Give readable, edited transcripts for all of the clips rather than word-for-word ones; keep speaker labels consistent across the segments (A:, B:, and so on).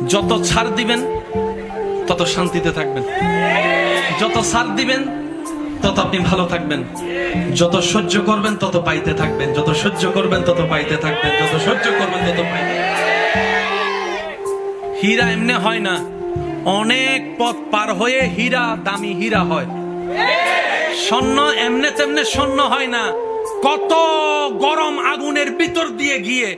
A: যত ছাড় দিবেন তত শান্তিতে থাকবেন, যত ছাড় দিবেন তত আপনি ভালো থাকবেন, যত সহ্য করবেন তত পাইতে থাকবেন, যত সহ্য করবেন তত পাইতে থাকবেন, যত সহ্য করবেন তত পাইতে। হীরা এমনি হয় না, অনেক পথ পার হয়ে হীরা দামি হীরা হয়। স্বর্ণ এমনে তেমনে স্বর্ণ হয় না, কত গরম আগুনের ভিতর দিয়ে গিয়ে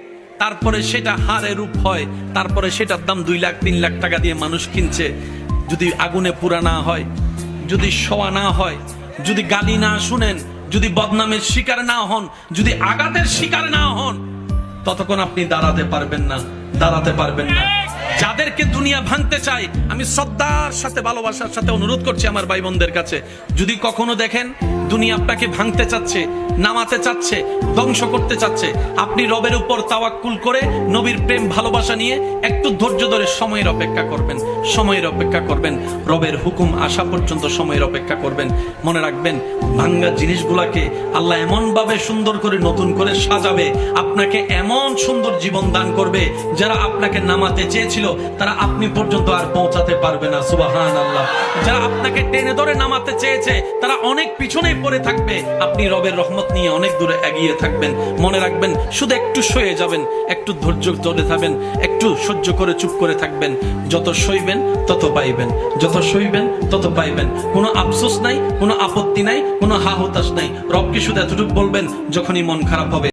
A: তারপরে সেটা হারে রূপ হয়, তারপরে সেটার দাম 2 লাখ 3 লাখ টাকা দিয়ে মানুষ কিনছে। যদি আগুনে পুরা না হয়, যদি শোয়া না হয়, যদি গালি না শুনেন, যদি বদনামের শিকার না হন, যদি আঘাতের শিকার না হন, ততক্ষণ আপনি দাঁড়াতে পারবেন না, দাঁড়াতে পারবেন না। যাদেরকে দুনিয়া ভাঙতে চায়, আমি শ্রদ্ধার সাথে ভালোবাসার সাথে অনুরোধ করছি আমার ভাই বোনদের কাছে, যদি কখনো দেখেন দুনিয়া আপনাকে ভাঙতে চাচ্ছে, নামাতে চাচ্ছে, ধ্বংস করতে চাচ্ছে, আপনি রবের উপর তাওয়াক্কুল করে নবীর প্রেম ভালোবাসা নিয়ে একটু ধৈর্য ধরে সময়ের অপেক্ষা করবেন, সময়ের অপেক্ষা করবেন, রবের হুকুম আসা পর্যন্ত সময়ের অপেক্ষা করবেন। মনে রাখবেন, ভাঙ্গা জিনিসগুলাকে আল্লাহ এমন ভাবে সুন্দর করে নতুন করে সাজাবে, আপনাকে এমন সুন্দর জীবন দান করবে, যারা আপনাকে নামাতে চেয়েছিল তারা আপনি পর্যন্ত আর পৌঁছাতে পারবে না। সুবহানাল্লাহ। যারা আপনাকে টেনে ধরে নামাতে চেয়েছে তারা অনেক পিছনে পড়ে থাকবে, আপনি রবের রহমত নিয়ে অনেক দূরে এগিয়ে থাকবেন। মনে রাখবেন, শুধু একটু সয়ে যাবেন, একটু ধৈর্য ধরে থাকবেন, একটু সহ্য করে চুপ করে থাকবেন। যত সইবেন তত পাইবেন, যত সইবেন তত পাইবেন। কোনো আফসোস নাই, কোনো আপত্তি নাই, কোনো হা হতাশ নাই। রবকে শুধু এতটুকু বলবেন যখনই মন খারাপ হবে,